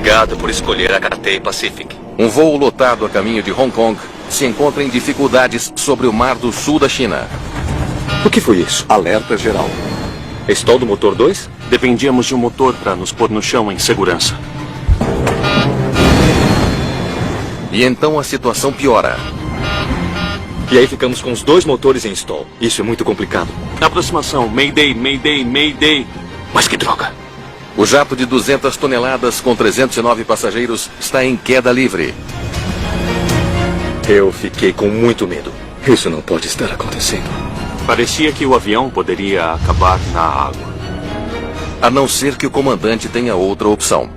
Obrigado por escolher a Cathay Pacific. Um voo lotado a caminho de Hong Kong se encontra em dificuldades sobre o mar do sul da China. O que foi isso? Alerta geral. Stall do motor 2? Dependíamos de um motor para nos pôr no chão em segurança. E então a situação piora. E aí ficamos com os 2 motores em stall. Isso é muito complicado. Aproximação. Mayday, Mayday, Mayday. Mas que droga. O jato de 200 toneladas com 309 passageiros está em queda livre. Eu fiquei com muito medo. Isso não pode estar acontecendo. Parecia que o avião poderia acabar na água. A não ser que o comandante tenha outra opção.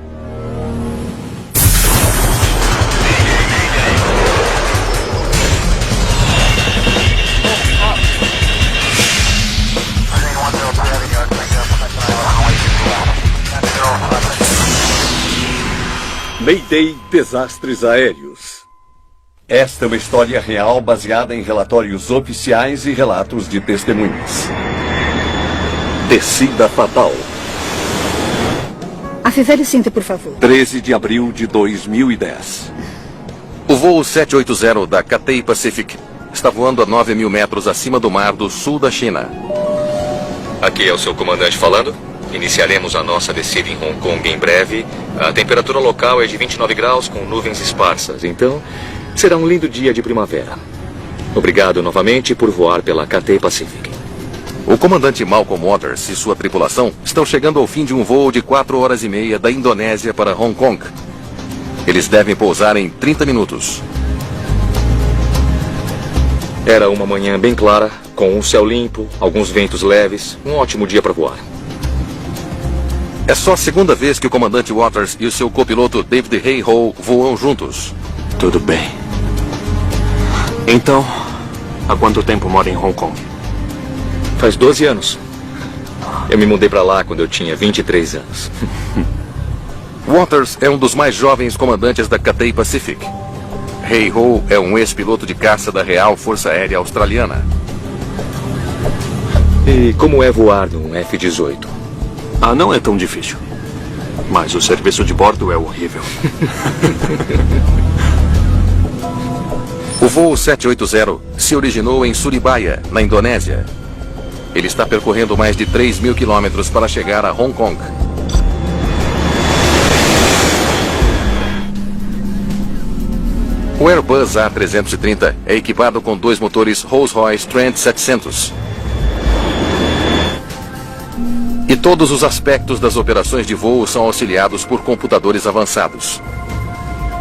Mayday Desastres Aéreos. Esta é uma história real baseada em relatórios oficiais e relatos de testemunhas. Descida fatal. Afivele o cinto, por favor. 13 de abril de 2010. O voo 780 da Cathay Pacific está voando a 9.000 metros acima do mar do sul da China. Aqui é o seu comandante falando. Iniciaremos a nossa descida em Hong Kong em breve. A temperatura local é de 29 graus com nuvens esparsas. Então, será um lindo dia de primavera. Obrigado novamente por voar pela Cathay Pacific. O comandante Malcolm Waters e sua tripulação estão chegando ao fim de um voo de 4 horas e meia da Indonésia para Hong Kong. Eles devem pousar em 30 minutos. Era uma manhã bem clara, com um céu limpo, alguns ventos leves. Um ótimo dia para voar. É só a segunda vez que o comandante Waters e o seu copiloto David Hay-Ho voam juntos. Tudo bem. Então, há quanto tempo mora em Hong Kong? Faz 12 anos. Eu me mudei para lá quando eu tinha 23 anos. Waters é um dos mais jovens comandantes da Cathay Pacific. Hay-Ho é um ex-piloto de caça da Real Força Aérea Australiana. E como é voar num F-18? Ah, não é tão difícil. Mas o serviço de bordo é horrível. O voo 780 se originou em Surabaya, na Indonésia. Ele está percorrendo mais de 3.000 quilômetros para chegar a Hong Kong. O Airbus A330 é equipado com 2 motores Rolls-Royce Trent 700. E todos os aspectos das operações de voo são auxiliados por computadores avançados.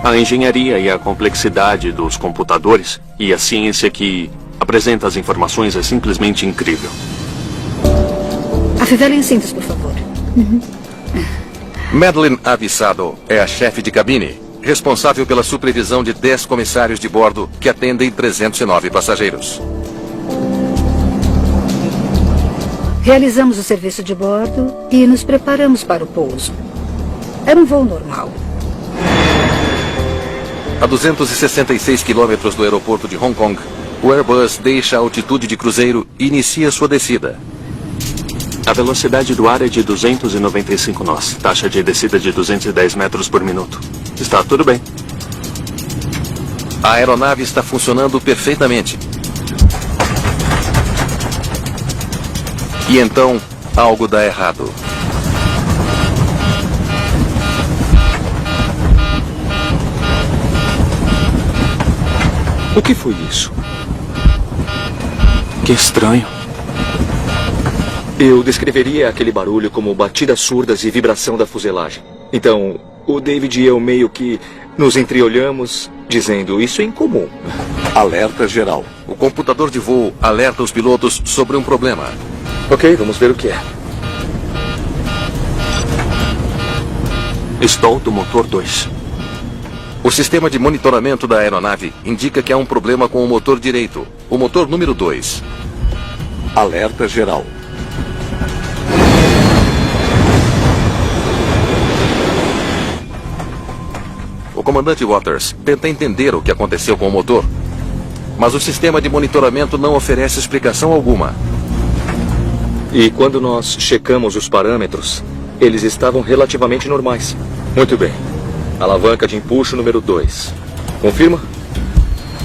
A engenharia e a complexidade dos computadores e a ciência que apresenta as informações é simplesmente incrível. Afivele os cintos, por favor. Madeline Avissado é a chefe de cabine, responsável pela supervisão de 10 comissários de bordo que atendem 309 passageiros. Realizamos o serviço de bordo e nos preparamos para o pouso. Era um voo normal. A 266 quilômetros do aeroporto de Hong Kong, o Airbus deixa a altitude de cruzeiro e inicia sua descida. A velocidade do ar é de 295 nós. Taxa de descida de 210 metros por minuto. Está tudo bem. A aeronave está funcionando perfeitamente. E então, algo dá errado. O que foi isso? Que estranho. Eu descreveria aquele barulho como batidas surdas e vibração da fuselagem. Então, o David e eu meio que nos entreolhamos, dizendo, isso é incomum. Alerta geral. O computador de voo alerta os pilotos sobre um problema. Ok, vamos ver o que é. Stall do motor 2. O sistema de monitoramento da aeronave indica que há um problema com o motor direito, o motor número 2. Alerta geral. O comandante Waters tenta entender o que aconteceu com o motor, mas o sistema de monitoramento não oferece explicação alguma. E quando nós checamos os parâmetros, eles estavam relativamente normais. Muito bem. Alavanca de empuxo número 2. Confirma?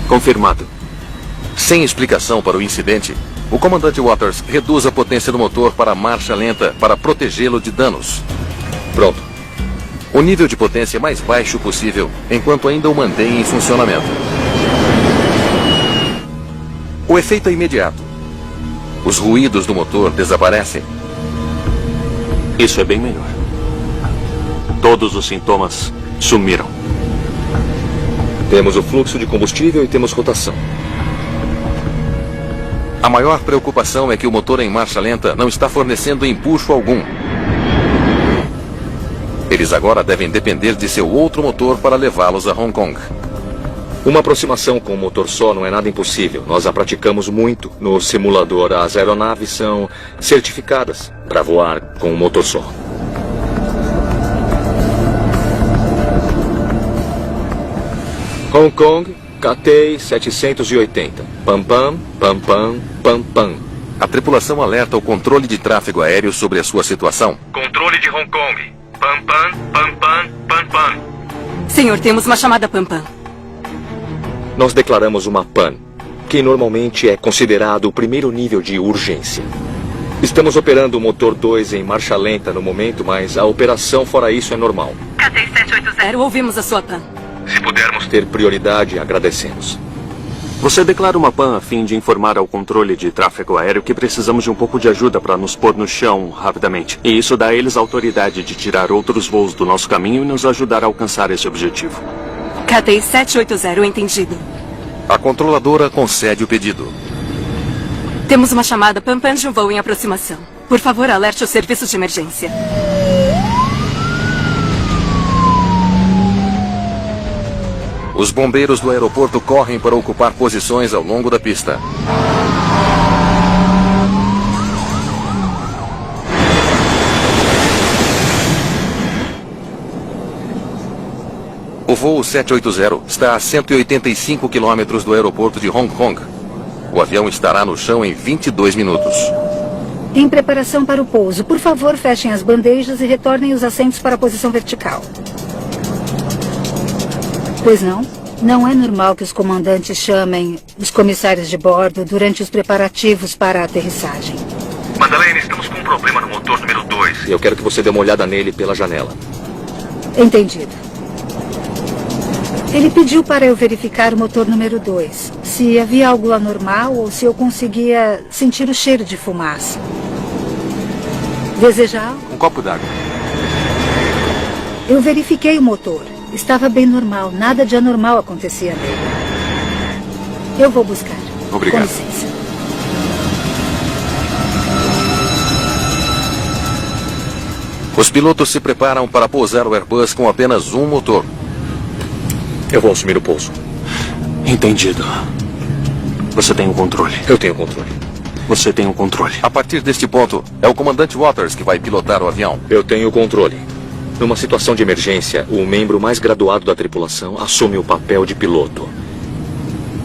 Confirmado. Sem explicação para o incidente, o comandante Waters reduz a potência do motor para marcha lenta para protegê-lo de danos. Pronto. O nível de potência mais baixo possível, enquanto ainda o mantém em funcionamento. O efeito é imediato. Os ruídos do motor desaparecem. Isso é bem melhor. Todos os sintomas sumiram. Temos o fluxo de combustível e temos rotação. A maior preocupação é que o motor em marcha lenta não está fornecendo empuxo algum. Eles agora devem depender de seu outro motor para levá-los a Hong Kong. Uma aproximação com um motor só não é nada impossível. Nós a praticamos muito no simulador. As aeronaves são certificadas para voar com um motor só. Hong Kong, KT 780. Pam pam, pam pam, pam pam. A tripulação alerta o controle de tráfego aéreo sobre a sua situação. Controle de Hong Kong. Pam pam, pam pam, pam pam. Senhor, temos uma chamada Pam-Pam. Nós declaramos uma PAN, que normalmente é considerado o primeiro nível de urgência. Estamos operando o motor 2 em marcha lenta no momento, mas a operação fora isso é normal. KT 780, ouvimos a sua PAN. Se pudermos ter prioridade, agradecemos. Você declara uma PAN a fim de informar ao controle de tráfego aéreo que precisamos de um pouco de ajuda para nos pôr no chão rapidamente. E isso dá a eles a autoridade de tirar outros voos do nosso caminho e nos ajudar a alcançar esse objetivo. KT 780, entendido. A controladora concede o pedido. Temos uma chamada Pam-Pam de um voo em aproximação. Por favor, alerte os serviços de emergência. Os bombeiros do aeroporto correm para ocupar posições ao longo da pista. O voo 780 está a 185 quilômetros do aeroporto de Hong Kong. O avião estará no chão em 22 minutos. Em preparação para o pouso, por favor, fechem as bandejas e retornem os assentos para a posição vertical. Pois não? Não é normal que os comandantes chamem os comissários de bordo durante os preparativos para a aterrissagem. Madalena, estamos com um problema no motor número 2. Eu quero que você dê uma olhada nele pela janela. Entendido. Ele pediu para eu verificar o motor número 2. Se havia algo anormal ou se eu conseguia sentir o cheiro de fumaça. Deseja algo? Um copo d'água. Eu verifiquei o motor. Estava bem normal. Nada de anormal acontecia nele. Eu vou buscar. Obrigado. Com licença. Os pilotos se preparam para pousar o Airbus com apenas um motor. Eu vou assumir o pouso. Entendido. Você tem o controle. Eu tenho controle. Você tem o controle. A partir deste ponto, é o comandante Waters que vai pilotar o avião. Eu tenho o controle. Numa situação de emergência, o membro mais graduado da tripulação assume o papel de piloto.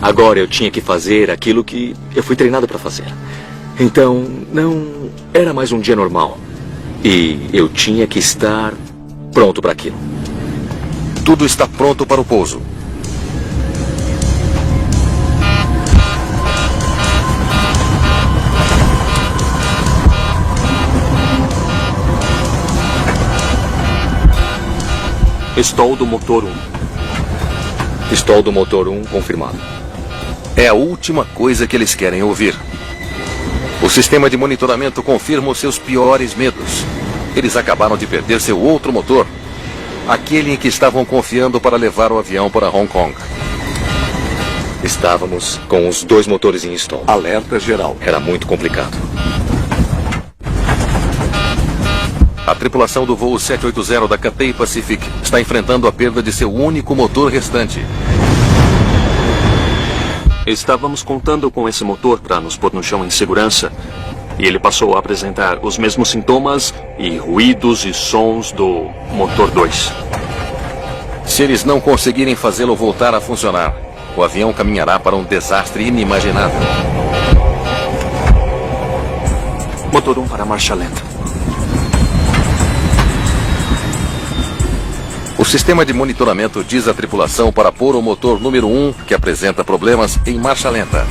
Agora eu tinha que fazer aquilo que eu fui treinado para fazer. Então, não era mais um dia normal. E eu tinha que estar pronto para aquilo. Tudo está pronto para o pouso. Stall do motor 1. Stall do motor 1 confirmado. É a última coisa que eles querem ouvir. O sistema de monitoramento confirma os seus piores medos. Eles acabaram de perder seu outro motor. Aquele em que estavam confiando para levar o avião para Hong Kong. Estávamos com os 2 motores em stall. Alerta geral. Era muito complicado. A tripulação do voo 780 da Cathay Pacific está enfrentando a perda de seu único motor restante. Estávamos contando com esse motor para nos pôr no chão em segurança. E ele passou a apresentar os mesmos sintomas e ruídos e sons do motor 2. Se eles não conseguirem fazê-lo voltar a funcionar, o avião caminhará para um desastre inimaginável. Motor 1 para marcha lenta. O sistema de monitoramento diz à tripulação para pôr o motor número 1, que apresenta problemas, em marcha lenta.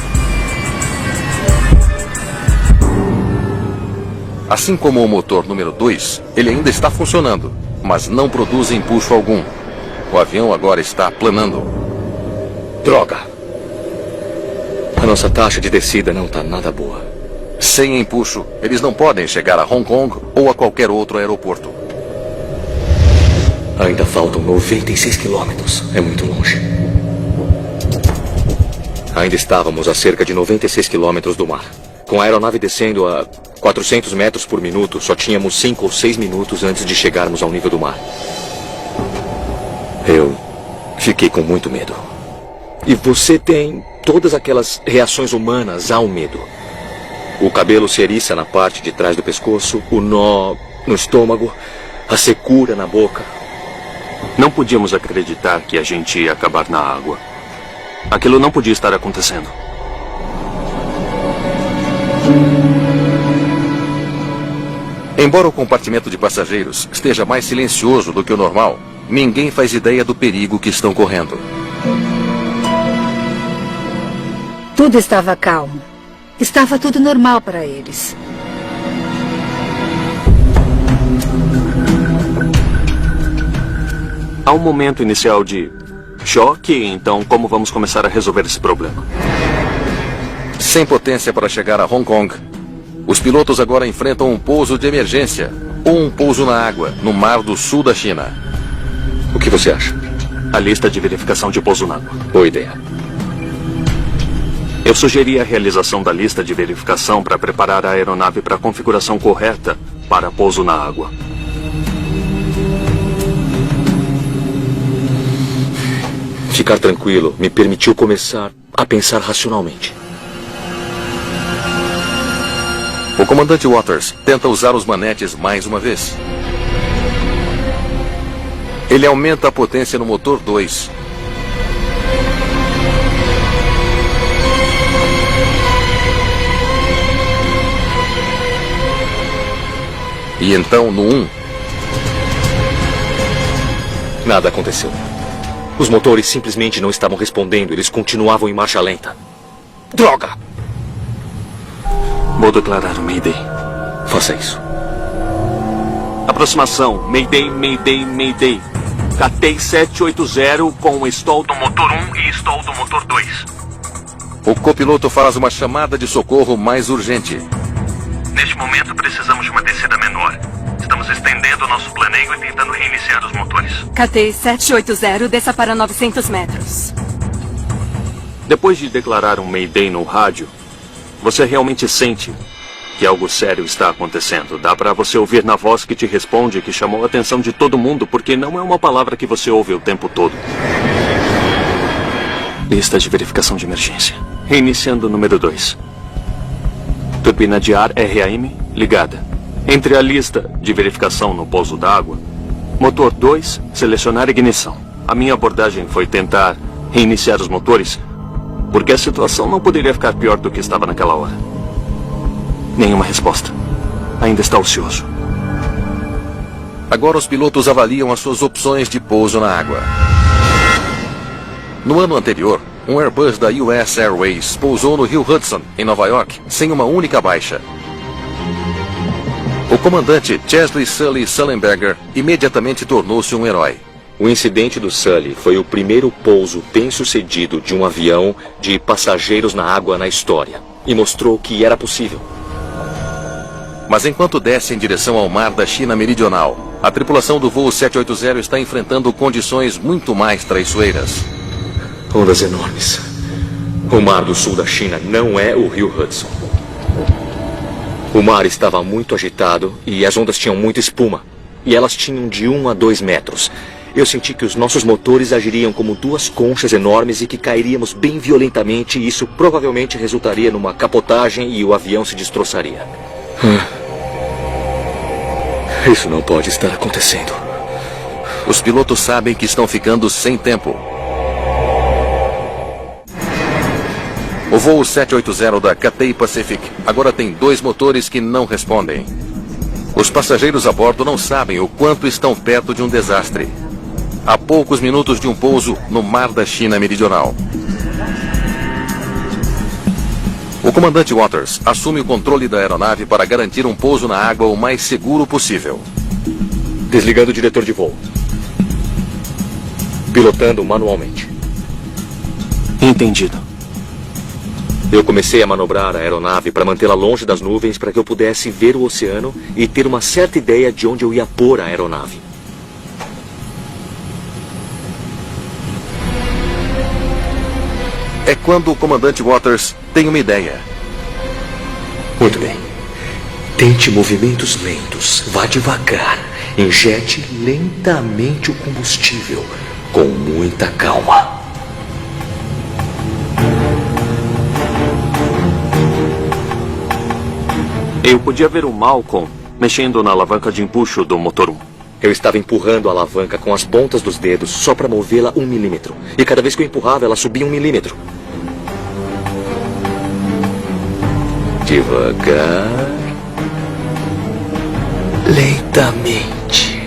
Assim como o motor número 2, ele ainda está funcionando, mas não produz empuxo algum. O avião agora está planando. Droga! A nossa taxa de descida não está nada boa. Sem empuxo, eles não podem chegar a Hong Kong ou a qualquer outro aeroporto. Ainda faltam 96 quilômetros. É muito longe. Ainda estávamos a cerca de 96 quilômetros do mar. Com a aeronave descendo a 400 metros por minuto, só tínhamos 5 ou 6 minutos antes de chegarmos ao nível do mar. Eu fiquei com muito medo. E você tem todas aquelas reações humanas ao medo. O cabelo se eriça na parte de trás do pescoço, o nó no estômago, a secura na boca. Não podíamos acreditar que a gente ia acabar na água. Aquilo não podia estar acontecendo. Embora o compartimento de passageiros esteja mais silencioso do que o normal, ninguém faz ideia do perigo que estão correndo. Tudo estava calmo. Estava tudo normal para eles. Há um momento inicial de choque, então como vamos começar a resolver esse problema? Sem potência para chegar a Hong Kong, os pilotos agora enfrentam um pouso de emergência ou um pouso na água, no mar do sul da China. O que você acha? A lista de verificação de pouso na água. Boa ideia. Eu sugeri a realização da lista de verificação para preparar a aeronave para a configuração correta para pouso na água. Ficar tranquilo me permitiu começar a pensar racionalmente. O comandante Waters tenta usar os manetes mais uma vez. Ele aumenta a potência no motor 2. E então no 1. Nada aconteceu. Os motores simplesmente não estavam respondendo. Eles continuavam em marcha lenta. Droga! Vou declarar o Mayday. Faça isso. Aproximação. Mayday, Mayday, Mayday. Catei 780 com stall do motor 1 e stall do motor 2. O copiloto faz uma chamada de socorro mais urgente. Neste momento precisamos de uma descida menor. Estamos estendendo o nosso planeio e tentando reiniciar os motores. Catei 780, desça para 900 metros. Depois de declarar um Mayday no rádio, você realmente sente que algo sério está acontecendo. Dá para você ouvir na voz que te responde, que chamou a atenção de todo mundo, porque não é uma palavra que você ouve o tempo todo. Lista de verificação de emergência. Reiniciando o número 2. Turbina de ar RAM ligada. Entre a lista de verificação no pouso d'água, motor 2, selecionar ignição. A minha abordagem foi tentar reiniciar os motores, porque a situação não poderia ficar pior do que estava naquela hora. Nenhuma resposta. Ainda está ocioso. Agora os pilotos avaliam as suas opções de pouso na água. No ano anterior, um Airbus da US Airways pousou no Rio Hudson, em Nova York, sem uma única baixa. O comandante Chesley Sully Sullenberger imediatamente tornou-se um herói. O incidente do Sully foi o primeiro pouso bem-sucedido de um avião de passageiros na água na história. E mostrou que era possível. Mas enquanto desce em direção ao mar da China Meridional, a tripulação do voo 780 está enfrentando condições muito mais traiçoeiras. Ondas enormes. O mar do sul da China não é o rio Hudson. O mar estava muito agitado e as ondas tinham muita espuma. E elas tinham de 1 a 2 metros. Eu senti que os nossos motores agiriam como duas conchas enormes e que cairíamos bem violentamente, e isso provavelmente resultaria numa capotagem e o avião se destroçaria. Isso não pode estar acontecendo. Os pilotos sabem que estão ficando sem tempo. O voo 780 da Cathay Pacific agora tem 2 motores que não respondem. Os passageiros a bordo não sabem o quanto estão perto de um desastre. a poucos minutos de um pouso no mar da China Meridional. O comandante Waters assume o controle da aeronave para garantir um pouso na água o mais seguro possível. Desligando o diretor de voo. Pilotando manualmente. Entendido. Eu comecei a manobrar a aeronave para mantê-la longe das nuvens para que eu pudesse ver o oceano e ter uma certa ideia de onde eu ia pôr a aeronave. É quando o comandante Waters tem uma ideia. Muito bem. Tente movimentos lentos. Vá devagar. Injete lentamente o combustível. Com muita calma. Eu podia ver o Malcolm mexendo na alavanca de empuxo do motor 1. Eu estava empurrando a alavanca com as pontas dos dedos só para movê-la 1 milímetro. E cada vez que eu empurrava, ela subia 1 milímetro. Devagar. Lentamente.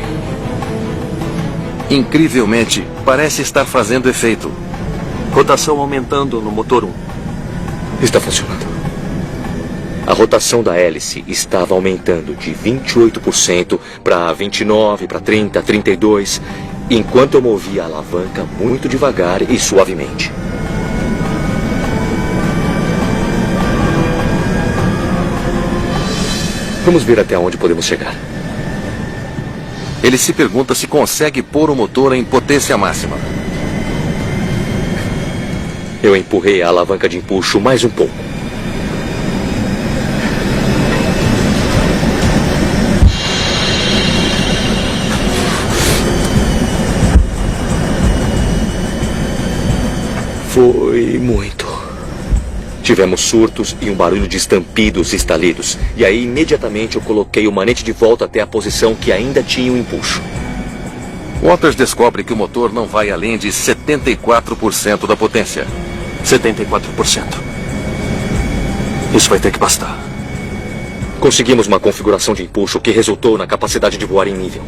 Incrivelmente, parece estar fazendo efeito. Rotação aumentando no motor 1. Está funcionando. A rotação da hélice estava aumentando de 28% para 29%, para 30%, 32%, enquanto eu movia a alavanca muito devagar e suavemente. Vamos ver até onde podemos chegar. Ele se pergunta se consegue pôr o motor em potência máxima. Eu empurrei a alavanca de empuxo mais um pouco. Foi muito. Tivemos surtos e um barulho de estampidos e estalidos. E aí, imediatamente, eu coloquei o manete de volta até a posição que ainda tinha o empuxo. Waters descobre que o motor não vai além de 74% da potência. 74%. Isso vai ter que bastar. Conseguimos uma configuração de empuxo que resultou na capacidade de voar em nível.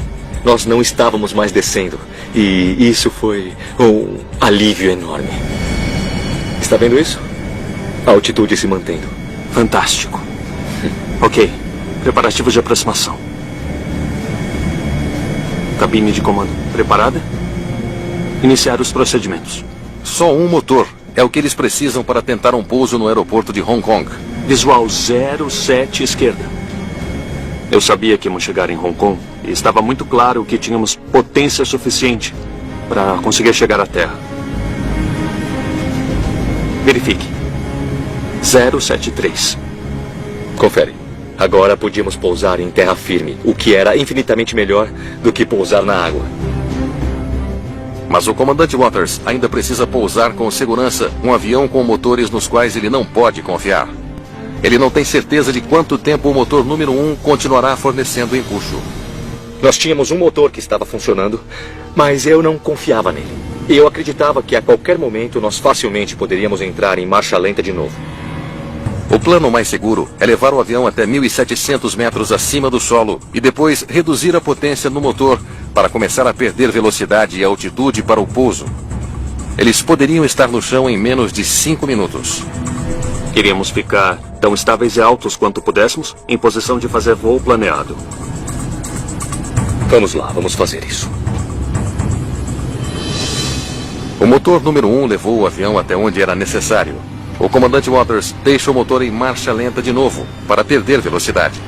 Nós não estávamos mais descendo. E isso foi um alívio enorme. Está vendo isso? A altitude se mantendo. Fantástico. Ok. Preparativos de aproximação. Cabine de comando preparada? Iniciar os procedimentos. Só um motor é o que eles precisam para tentar um pouso no aeroporto de Hong Kong. Visual 07 esquerda. Eu sabia que íamos chegar em Hong Kong e estava muito claro que tínhamos potência suficiente para conseguir chegar à Terra. Verifique. 073. Confere. Agora podíamos pousar em terra firme, o que era infinitamente melhor do que pousar na água. Mas o comandante Waters ainda precisa pousar com segurança um avião com motores nos quais ele não pode confiar. Ele não tem certeza de quanto tempo o motor número 1 continuará fornecendo empuxo. Nós tínhamos um motor que estava funcionando, mas eu não confiava nele. E eu acreditava que a qualquer momento nós facilmente poderíamos entrar em marcha lenta de novo. O plano mais seguro é levar o avião até 1.700 metros acima do solo e depois reduzir a potência no motor para começar a perder velocidade e altitude para o pouso. Eles poderiam estar no chão em menos de 5 minutos. Queríamos ficar tão estáveis e altos quanto pudéssemos, em posição de fazer voo planeado. Vamos lá, vamos fazer isso. O motor número 1 levou o avião até onde era necessário. O comandante Waters deixa o motor em marcha lenta de novo, para perder velocidade.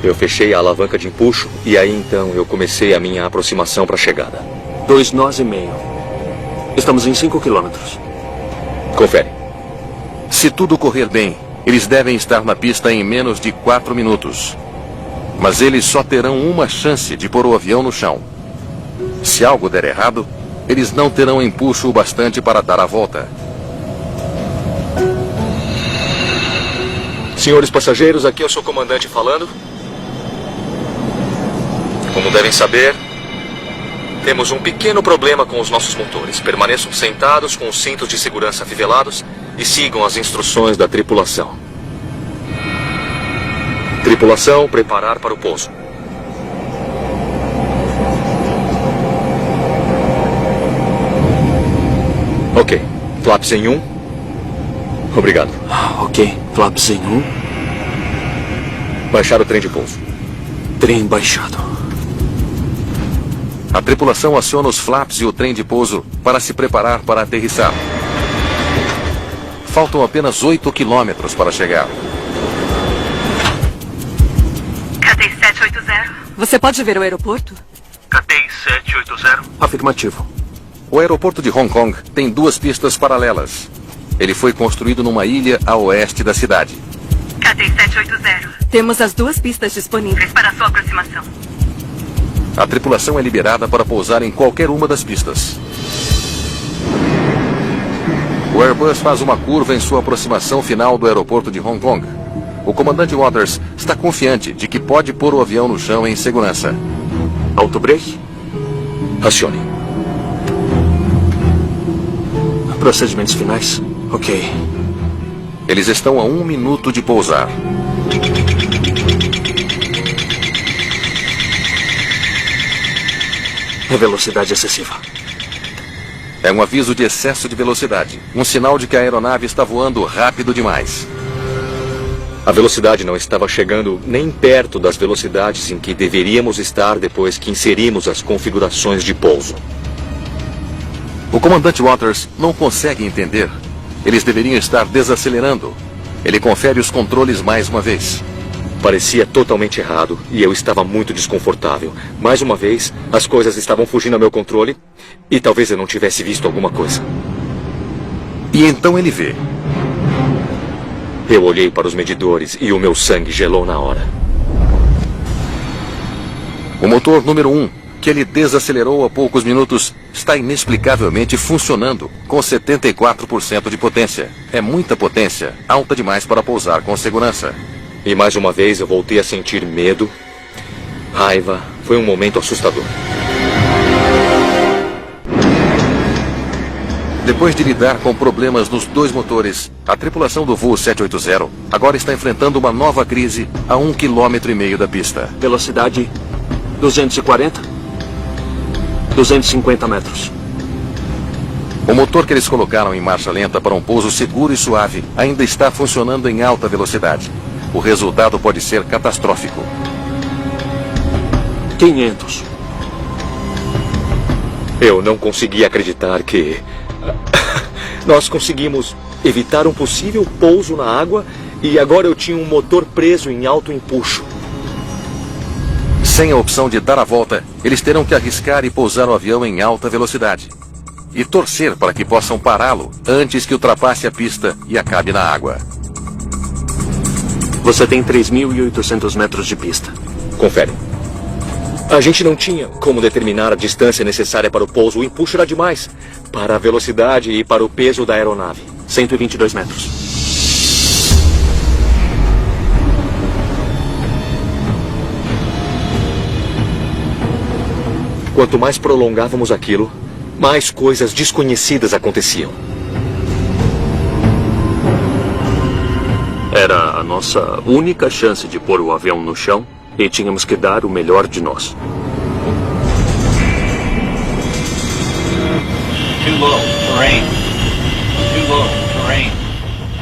Eu fechei a alavanca de empuxo e aí então eu comecei a minha aproximação para a chegada. 2 nós e meio. Estamos em 5 quilômetros. Confere. Se tudo correr bem, eles devem estar na pista em menos de 4 minutos. Mas eles só terão uma chance de pôr o avião no chão. Se algo der errado, eles não terão empuxo o bastante para dar a volta. Senhores passageiros, aqui é o seu comandante falando. Como devem saber, temos um pequeno problema com os nossos motores. Permaneçam sentados com os cintos de segurança afivelados e sigam as instruções da tripulação. Tripulação, preparar para o pouso. Flaps em 1. Obrigado. Ok. Flaps em 1. Baixar o trem de pouso. Trem baixado. A tripulação aciona os flaps e o trem de pouso para se preparar para aterrissar. Faltam apenas 8 quilômetros para chegar. Catei 780. Você pode ver o aeroporto? Catei 780. Afirmativo. O aeroporto de Hong Kong tem 2 pistas paralelas. Ele foi construído numa ilha a oeste da cidade. Catei 780. Temos as 2 pistas disponíveis para sua aproximação. A tripulação é liberada para pousar em qualquer uma das pistas. O Airbus faz uma curva em sua aproximação final do aeroporto de Hong Kong. O comandante Waters está confiante de que pode pôr o avião no chão em segurança. Autobreak. Acione. Procedimentos finais. Ok. Eles estão a 1 minuto de pousar. É velocidade excessiva. É um aviso de excesso de velocidade. Um sinal de que a aeronave está voando rápido demais. A velocidade não estava chegando nem perto das velocidades em que deveríamos estar depois que inserimos as configurações de pouso. O comandante Waters não consegue entender. Eles deveriam estar desacelerando. Ele confere os controles mais uma vez. Parecia totalmente errado e eu estava muito desconfortável. Mais uma vez, as coisas estavam fugindo ao meu controle e talvez eu não tivesse visto alguma coisa. E então ele vê. Eu olhei para os medidores e o meu sangue gelou na hora. O motor número 1, que ele desacelerou há poucos minutos, está inexplicavelmente funcionando com 74% de potência. É muita potência, alta demais para pousar com segurança. E mais uma vez eu voltei a sentir medo, raiva. Foi um momento assustador. Depois de lidar com problemas nos 2 motores, a tripulação do voo 780 agora está enfrentando uma nova crise a 1,5 km da pista. Velocidade 240. 250 metros. O motor que eles colocaram em marcha lenta para um pouso seguro e suave ainda está funcionando em alta velocidade. O resultado pode ser catastrófico. 500. Eu não consegui acreditar que nós conseguimos evitar um possível pouso na água e agora eu tinha um motor preso em alto empuxo. Sem a opção de dar a volta, eles terão que arriscar e pousar o avião em alta velocidade. E torcer para que possam pará-lo antes que ultrapasse a pista e acabe na água. Você tem 3.800 metros de pista. Confere. A gente não tinha como determinar a distância necessária para o pouso. O empuxo era demais para a velocidade e para o peso da aeronave. 122 metros. Quanto mais prolongávamos aquilo, mais coisas desconhecidas aconteciam. Era a nossa única chance de pôr o avião no chão e tínhamos que dar o melhor de nós. Too low, terrain. Too low, terrain.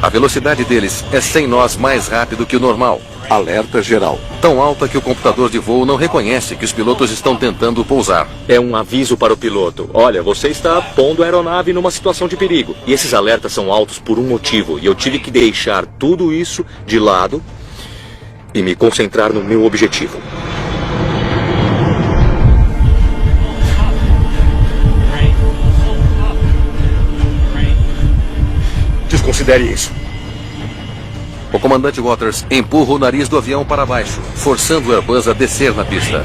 A velocidade deles é 100 nós mais rápido que o normal. Alerta geral. Tão alta que o computador de voo não reconhece que os pilotos estão tentando pousar. É um aviso para o piloto. Olha, você está pondo a aeronave numa situação de perigo. E esses alertas são altos por um motivo. E eu tive que deixar tudo isso de lado e me concentrar no meu objetivo. Desconsidere isso. O comandante Waters empurra o nariz do avião para baixo, forçando o Airbus a descer na pista.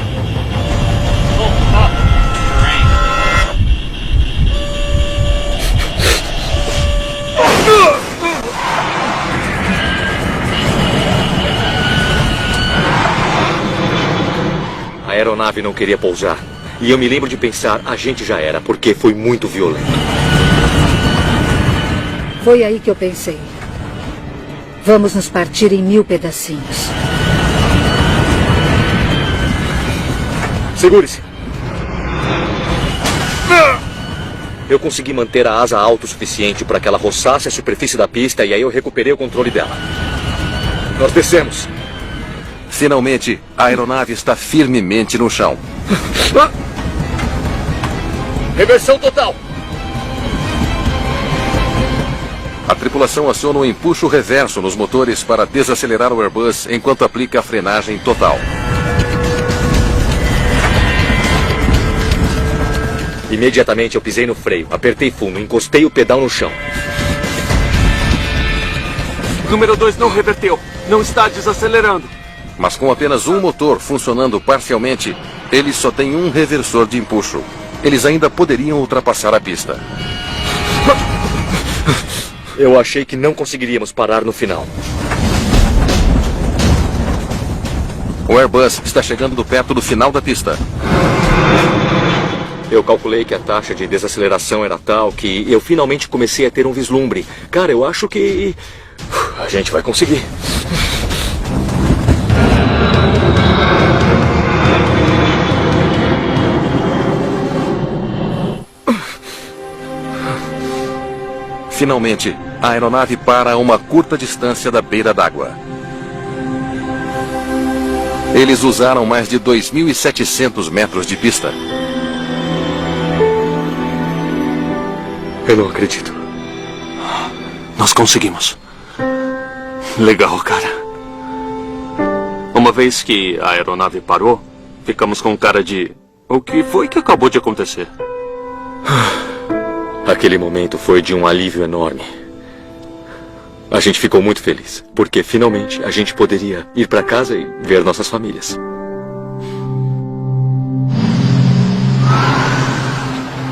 A aeronave não queria pousar. E eu me lembro de pensar, a gente já era, porque foi muito violento. Foi aí que eu pensei. Vamos nos partir em 1000 pedacinhos. Segure-se. Eu consegui manter a asa alta o suficiente para que ela roçasse a superfície da pista e aí eu recuperei o controle dela. Nós descemos. Finalmente, a aeronave está firmemente no chão. Reversão total. A tripulação aciona um empuxo reverso nos motores para desacelerar o Airbus enquanto aplica a frenagem total. Imediatamente eu pisei no freio, apertei fundo, encostei o pedal no chão. Número 2 não reverteu. Não está desacelerando. Mas com apenas um motor funcionando parcialmente, eles só têm um reversor de empuxo. Eles ainda poderiam ultrapassar a pista. Eu achei que não conseguiríamos parar no final. O Airbus está chegando perto do final da pista. Eu calculei que a taxa de desaceleração era tal que eu finalmente comecei a ter um vislumbre. Cara, eu acho que a gente vai conseguir. Finalmente, a aeronave para a uma curta distância da beira d'água. Eles usaram mais de 2.700 metros de pista. Eu não acredito. Nós conseguimos. Legal, cara. Uma vez que a aeronave parou, ficamos com cara de... O que foi que acabou de acontecer? Aquele momento foi de um alívio enorme. A gente ficou muito feliz, porque finalmente a gente poderia ir para casa e ver nossas famílias.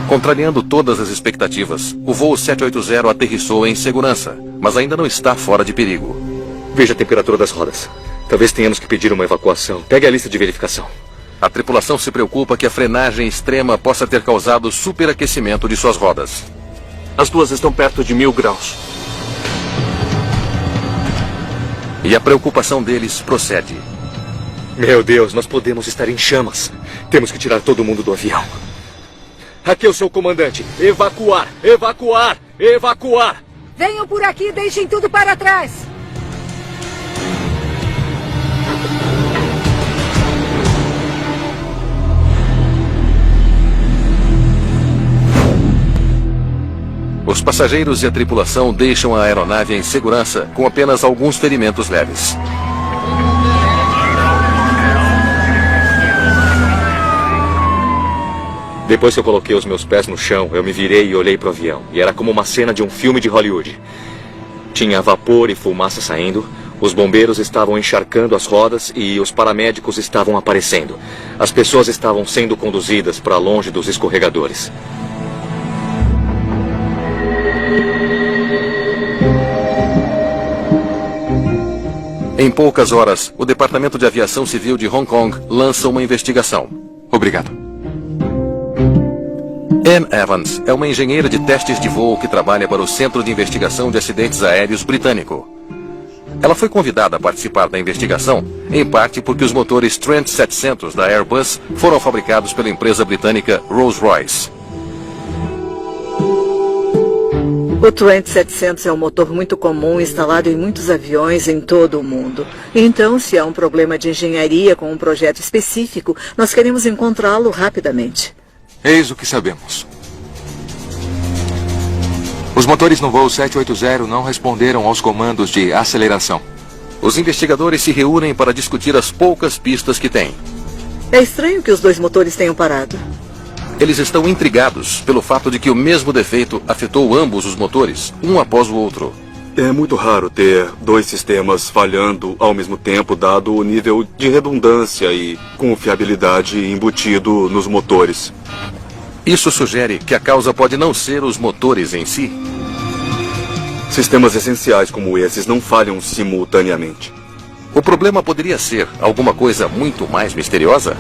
Contrariando todas as expectativas, o voo 780 aterrissou em segurança, mas ainda não está fora de perigo. Veja a temperatura das rodas. Talvez tenhamos que pedir uma evacuação. Pegue a lista de verificação. A tripulação se preocupa que a frenagem extrema possa ter causado superaquecimento de suas rodas. As duas estão perto de 1000 graus. E a preocupação deles procede. Meu Deus, nós podemos estar em chamas. Temos que tirar todo mundo do avião. Aqui é o seu comandante. Evacuar! Evacuar! Evacuar! Venham por aqui e deixem tudo para trás. Os passageiros e a tripulação deixam a aeronave em segurança com apenas alguns ferimentos leves. Depois que eu coloquei os meus pés no chão, eu me virei e olhei para o avião. E era como uma cena de um filme de Hollywood. Tinha vapor e fumaça saindo, os bombeiros estavam encharcando as rodas e os paramédicos estavam aparecendo. As pessoas estavam sendo conduzidas para longe dos escorregadores. Em poucas horas, o Departamento de Aviação Civil de Hong Kong lança uma investigação. Obrigado. Anne Evans é uma engenheira de testes de voo que trabalha para o Centro de Investigação de Acidentes Aéreos britânico. Ela foi convidada a participar da investigação, em parte porque os motores Trent 700 da Airbus foram fabricados pela empresa britânica Rolls-Royce. O Trent 700 é um motor muito comum instalado em muitos aviões em todo o mundo. Então, se há um problema de engenharia com um projeto específico, nós queremos encontrá-lo rapidamente. Eis o que sabemos. Os motores no voo 780 não responderam aos comandos de aceleração. Os investigadores se reúnem para discutir as poucas pistas que têm. É estranho que os dois motores tenham parado. Eles estão intrigados pelo fato de que o mesmo defeito afetou ambos os motores, um após o outro. É muito raro ter dois sistemas falhando ao mesmo tempo, dado o nível de redundância e confiabilidade embutido nos motores. Isso sugere que a causa pode não ser os motores em si. Sistemas essenciais como esses não falham simultaneamente. O problema poderia ser alguma coisa muito mais misteriosa?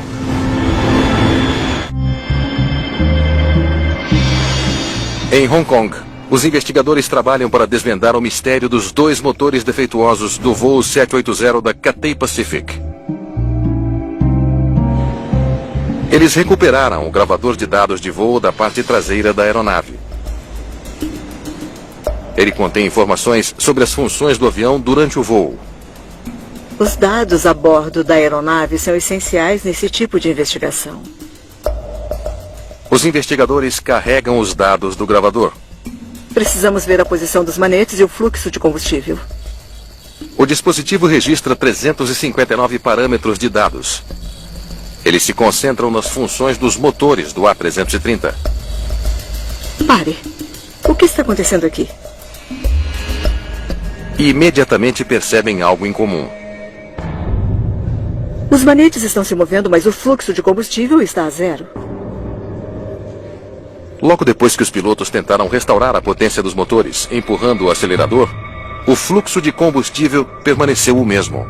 Em Hong Kong, os investigadores trabalham para desvendar o mistério dos dois motores defeituosos do voo 780 da Cathay Pacific. Eles recuperaram o gravador de dados de voo da parte traseira da aeronave. Ele contém informações sobre as funções do avião durante o voo. Os dados a bordo da aeronave são essenciais nesse tipo de investigação. Os investigadores carregam os dados do gravador. Precisamos ver a posição dos manetes e o fluxo de combustível. O dispositivo registra 359 parâmetros de dados. Eles se concentram nas funções dos motores do A330. Pare. O que está acontecendo aqui? E imediatamente percebem algo em comum. Os manetes estão se movendo, mas o fluxo de combustível está a zero. Logo depois que os pilotos tentaram restaurar a potência dos motores, empurrando o acelerador, o fluxo de combustível permaneceu o mesmo.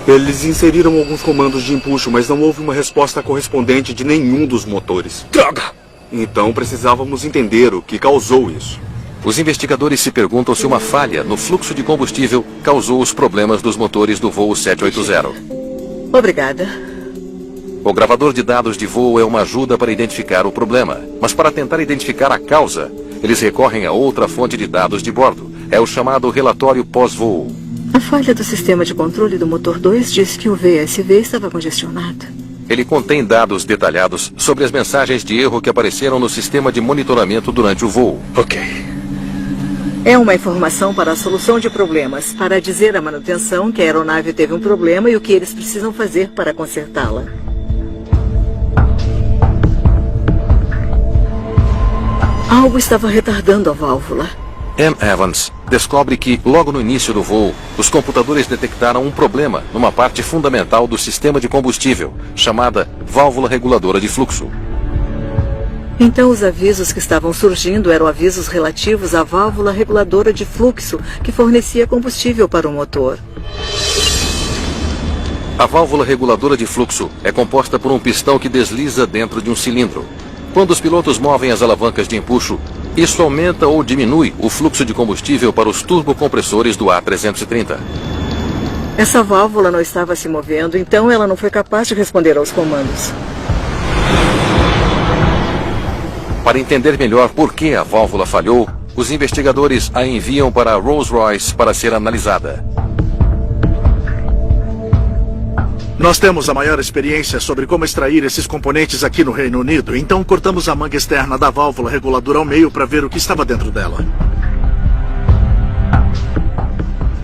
Eles inseriram alguns comandos de empuxo, mas não houve uma resposta correspondente de nenhum dos motores. Droga! Então precisávamos entender o que causou isso. Os investigadores se perguntam se uma falha no fluxo de combustível causou os problemas dos motores do voo 780. Obrigada. O gravador de dados de voo é uma ajuda para identificar o problema, mas para tentar identificar a causa, eles recorrem a outra fonte de dados de bordo. É o chamado relatório pós-voo. A falha do sistema de controle do motor 2 diz que o VSV estava congestionado. Ele contém dados detalhados sobre as mensagens de erro que apareceram no sistema de monitoramento durante o voo. Ok. É uma informação para a solução de problemas, para dizer à manutenção que a aeronave teve um problema e o que eles precisam fazer para consertá-la. Algo estava retardando a válvula. M. Evans descobre que, logo no início do voo, os computadores detectaram um problema numa parte fundamental do sistema de combustível, chamada válvula reguladora de fluxo. Então, os avisos que estavam surgindo eram avisos relativos à válvula reguladora de fluxo que fornecia combustível para o motor. A válvula reguladora de fluxo é composta por um pistão que desliza dentro de um cilindro. Quando os pilotos movem as alavancas de empuxo, isso aumenta ou diminui o fluxo de combustível para os turbocompressores do A330. Essa válvula não estava se movendo, então ela não foi capaz de responder aos comandos. Para entender melhor por que a válvula falhou, os investigadores a enviam para a Rolls-Royce para ser analisada. Nós temos a maior experiência sobre como extrair esses componentes aqui no Reino Unido, então cortamos a manga externa da válvula reguladora ao meio para ver o que estava dentro dela.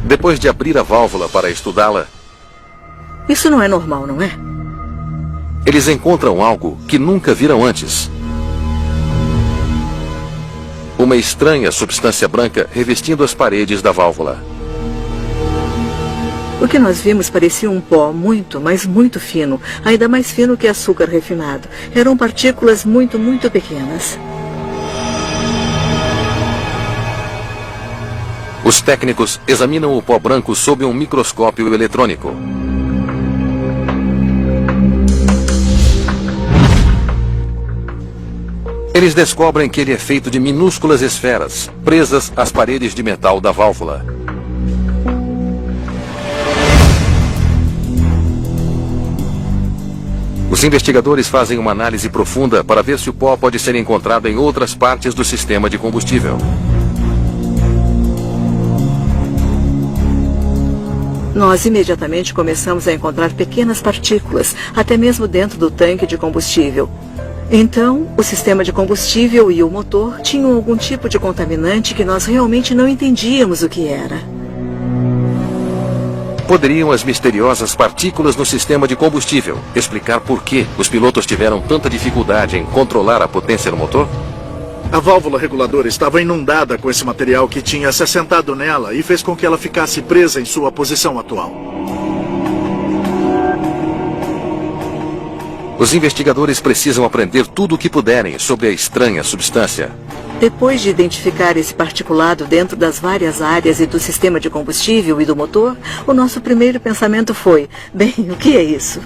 Depois de abrir a válvula para estudá-la, Isso não é normal, não é? eles encontram algo que nunca viram antes. Uma estranha substância branca revestindo as paredes da válvula. O que nós vimos parecia um pó muito, mas muito fino, ainda mais fino que açúcar refinado. Eram partículas muito, muito pequenas. Os técnicos examinam o pó branco sob um microscópio eletrônico. Eles descobrem que ele é feito de minúsculas esferas, presas às paredes de metal da válvula. Os investigadores fazem uma análise profunda para ver se o pó pode ser encontrado em outras partes do sistema de combustível. Nós imediatamente começamos a encontrar pequenas partículas, até mesmo dentro do tanque de combustível. Então, o sistema de combustível e o motor tinham algum tipo de contaminante que nós realmente não entendíamos o que era. Poderiam as misteriosas partículas no sistema de combustível explicar por que os pilotos tiveram tanta dificuldade em controlar a potência do motor? A válvula reguladora estava inundada com esse material que tinha se assentado nela e fez com que ela ficasse presa em sua posição atual. Os investigadores precisam aprender tudo o que puderem sobre a estranha substância. Depois de identificar esse particulado dentro das várias áreas e do sistema de combustível e do motor, o nosso primeiro pensamento foi: bem, o que é isso?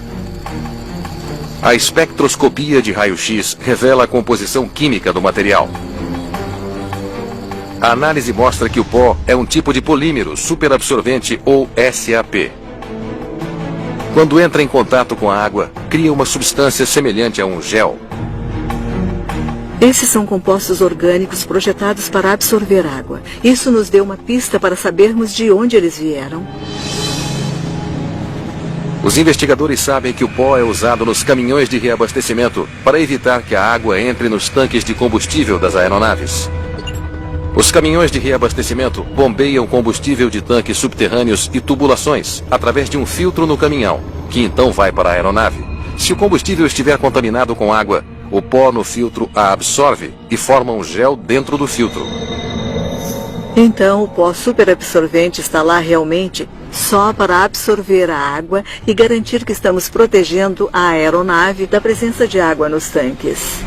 A espectroscopia de raio-x revela a composição química do material. A análise mostra que o pó é um tipo de polímero superabsorvente ou SAP. Quando entra em contato com a água, cria uma substância semelhante a um gel. Esses são compostos orgânicos projetados para absorver água. Isso nos deu uma pista para sabermos de onde eles vieram. Os investigadores sabem que o pó é usado nos caminhões de reabastecimento para evitar que a água entre nos tanques de combustível das aeronaves. Os caminhões de reabastecimento bombeiam combustível de tanques subterrâneos e tubulações através de um filtro no caminhão, que então vai para a aeronave. Se o combustível estiver contaminado com água, o pó no filtro a absorve e forma um gel dentro do filtro. Então, o pó superabsorvente está lá realmente só para absorver a água e garantir que estamos protegendo a aeronave da presença de água nos tanques.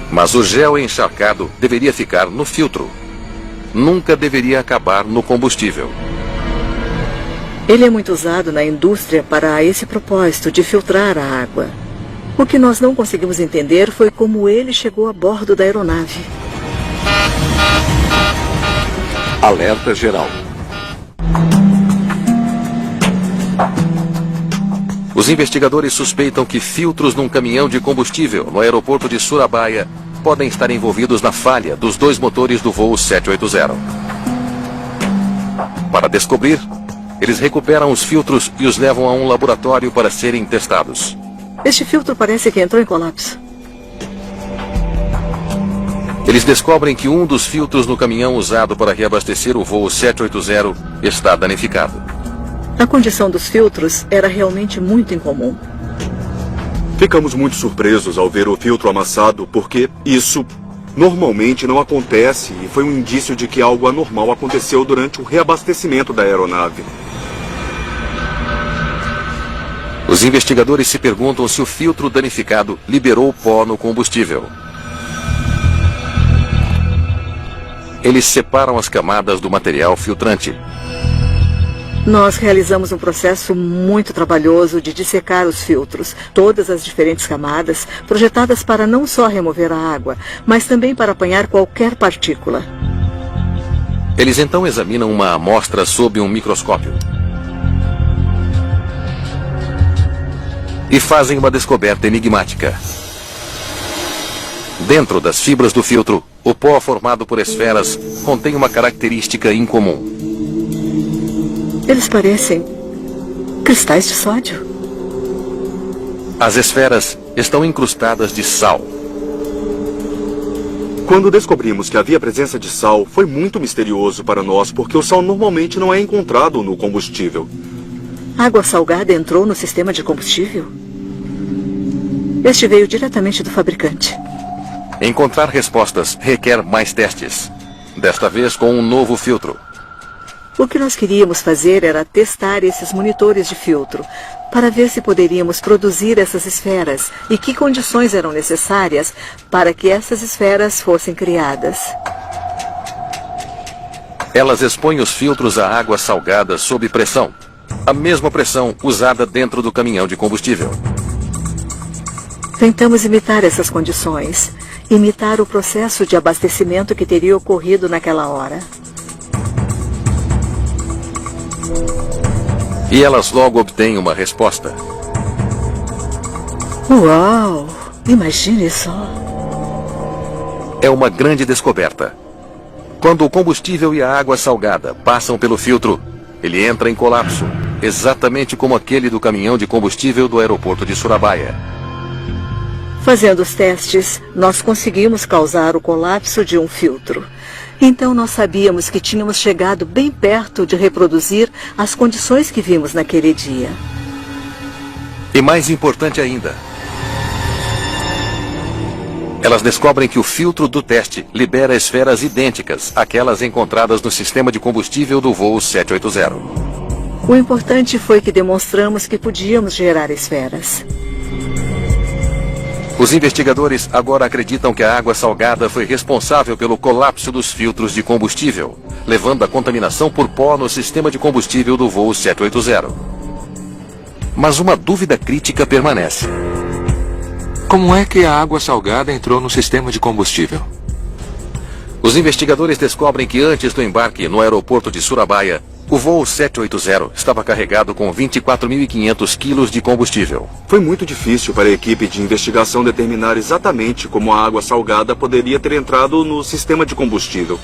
Mas o gel encharcado deveria ficar no filtro. Nunca deveria acabar no combustível. Ele é muito usado na indústria para esse propósito de filtrar a água. O que nós não conseguimos entender foi como ele chegou a bordo da aeronave. Alerta geral. Os investigadores suspeitam que filtros num caminhão de combustível no aeroporto de Surabaya podem estar envolvidos na falha dos 2 motores do voo 780. Para descobrir, eles recuperam os filtros e os levam a um laboratório para serem testados. Este filtro parece que entrou em colapso. Eles descobrem que um dos filtros no caminhão usado para reabastecer o voo 780 está danificado. A condição dos filtros era realmente muito incomum. Ficamos muito surpresos ao ver o filtro amassado, porque isso normalmente não acontece e foi um indício de que algo anormal aconteceu durante o reabastecimento da aeronave. Os investigadores se perguntam se o filtro danificado liberou pó no combustível. Eles separam as camadas do material filtrante. Nós realizamos um processo muito trabalhoso de dissecar os filtros, todas as diferentes camadas, projetadas para não só remover a água, mas também para apanhar qualquer partícula. Eles então examinam uma amostra sob um microscópio. E fazem uma descoberta enigmática. Dentro das fibras do filtro, o pó formado por esferas contém uma característica incomum. Eles parecem cristais de sódio. As esferas estão incrustadas de sal. Quando descobrimos que havia presença de sal, foi muito misterioso para nós, porque o sal normalmente não é encontrado no combustível. Água salgada entrou no sistema de combustível? Este veio diretamente do fabricante. Encontrar respostas requer mais testes. Desta vez com um novo filtro. O que nós queríamos fazer era testar esses monitores de filtro, para ver se poderíamos produzir essas esferas e que condições eram necessárias para que essas esferas fossem criadas. Elas expõem os filtros à água salgada sob pressão. A mesma pressão usada dentro do caminhão de combustível. Tentamos imitar essas condições. Imitar o processo de abastecimento que teria ocorrido naquela hora. E elas logo obtêm uma resposta. Uau! Imagine só. É uma grande descoberta. Quando o combustível e a água salgada passam pelo filtro, ele entra em colapso, exatamente como aquele do caminhão de combustível do aeroporto de Surabaya. Fazendo os testes, nós conseguimos causar o colapso de um filtro. Então nós sabíamos que tínhamos chegado bem perto de reproduzir as condições que vimos naquele dia. E mais importante ainda, elas descobrem que o filtro do teste libera esferas idênticas àquelas encontradas no sistema de combustível do voo 780. O importante foi que demonstramos que podíamos gerar esferas. Os investigadores agora acreditam que a água salgada foi responsável pelo colapso dos filtros de combustível, levando à contaminação por pó no sistema de combustível do voo 780. Mas uma dúvida crítica permanece. Como é que a água salgada entrou no sistema de combustível? Os investigadores descobrem que antes do embarque no aeroporto de Surabaya, O voo 780 estava carregado com 24.500 quilos de combustível. Foi muito difícil para a equipe de investigação determinar exatamente como a água salgada poderia ter entrado no sistema de combustível.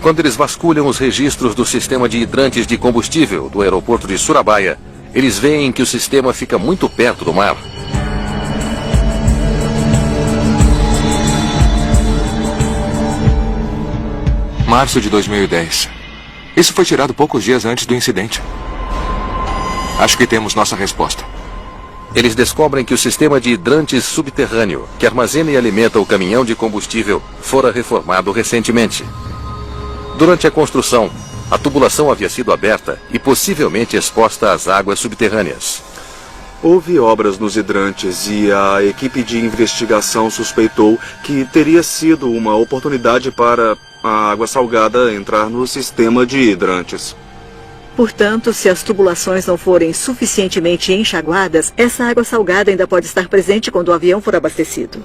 Quando eles vasculham os registros do sistema de hidrantes de combustível do aeroporto de Surabaya, eles veem que o sistema fica muito perto do mar. Março de 2010. Isso foi tirado poucos dias antes do incidente. Acho que temos nossa resposta. Eles descobrem que o sistema de hidrantes subterrâneo, que armazena e alimenta o caminhão de combustível, fora reformado recentemente. Durante a construção, a tubulação havia sido aberta e possivelmente exposta às águas subterrâneas. Houve obras nos hidrantes e a equipe de investigação suspeitou que teria sido uma oportunidade para a água salgada entrar no sistema de hidrantes. Portanto, se as tubulações não forem suficientemente enxaguadas, essa água salgada ainda pode estar presente quando o avião for abastecido.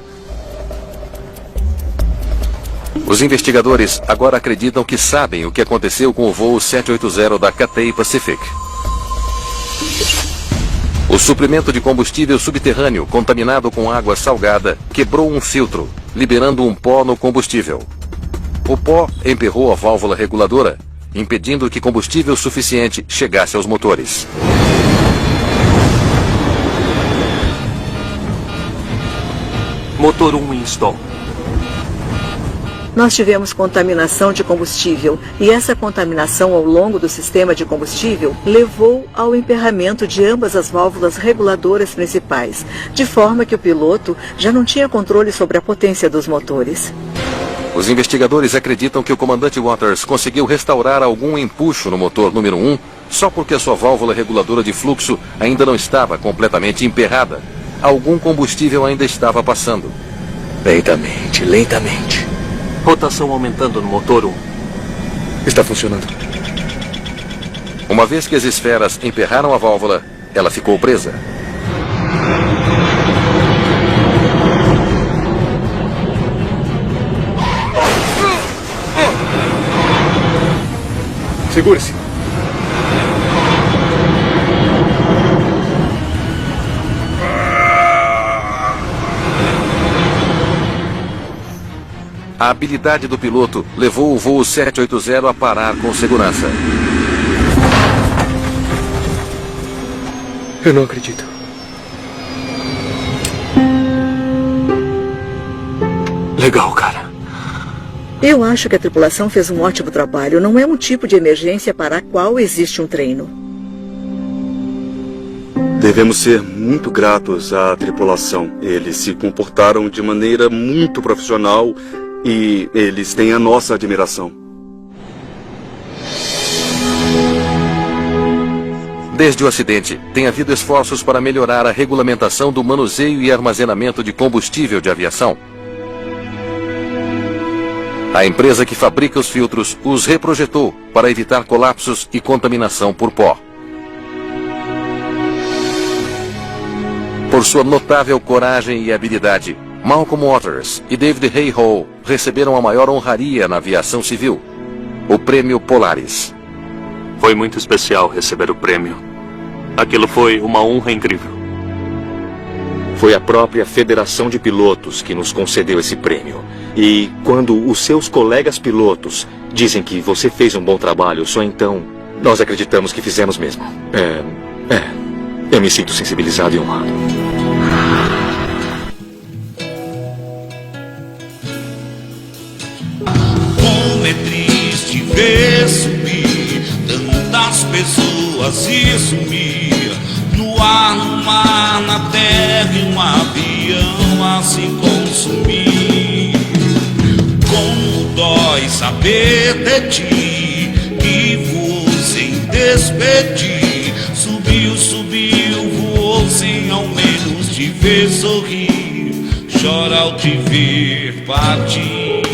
Os investigadores agora acreditam que sabem o que aconteceu com o voo 780 da Cathay Pacific. O suprimento de combustível subterrâneo contaminado com água salgada quebrou um filtro, liberando um pó no combustível. O pó emperrou a válvula reguladora, impedindo que combustível suficiente chegasse aos motores. Motor 1 install. Nós tivemos contaminação de combustível e essa contaminação ao longo do sistema de combustível levou ao emperramento de ambas as válvulas reguladoras principais, de forma que o piloto já não tinha controle sobre a potência dos motores. Os investigadores acreditam que o comandante Waters conseguiu restaurar algum empuxo no motor número 1 só porque a sua válvula reguladora de fluxo ainda não estava completamente emperrada. Algum combustível ainda estava passando. Lentamente, lentamente. Rotação aumentando no motor 1. Está funcionando. Uma vez que as esferas emperraram a válvula, ela ficou presa. Segure-se. A habilidade do piloto levou o voo 780 a parar com segurança. Eu não acredito. Legal, cara. Eu acho que a tripulação fez um ótimo trabalho. Não é um tipo de emergência para a qual existe um treino. Devemos ser muito gratos à tripulação. Eles se comportaram de maneira muito profissional e eles têm a nossa admiração. Desde o acidente, tem havido esforços para melhorar a regulamentação do manuseio e armazenamento de combustível de aviação. A empresa que fabrica os filtros os reprojetou para evitar colapsos e contaminação por pó. Por sua notável coragem e habilidade, Malcolm Waters e David Hay Hall receberam a maior honraria na aviação civil, o Prêmio Polaris. Foi muito especial receber o prêmio. Aquilo foi uma honra incrível. Foi a própria Federação de Pilotos que nos concedeu esse prêmio. E quando os seus colegas pilotos dizem que você fez um bom trabalho, só então nós acreditamos que fizemos mesmo. Eu me sinto sensibilizado e honrado. Como é triste ver subir tantas pessoas e sumir no ar, no mar, na terra e um avião a se consumir. Como dói saber de ti que voou sem despedir. Subiu, subiu, voou sem ao menos te ver sorrir. Chora ao te ver partir.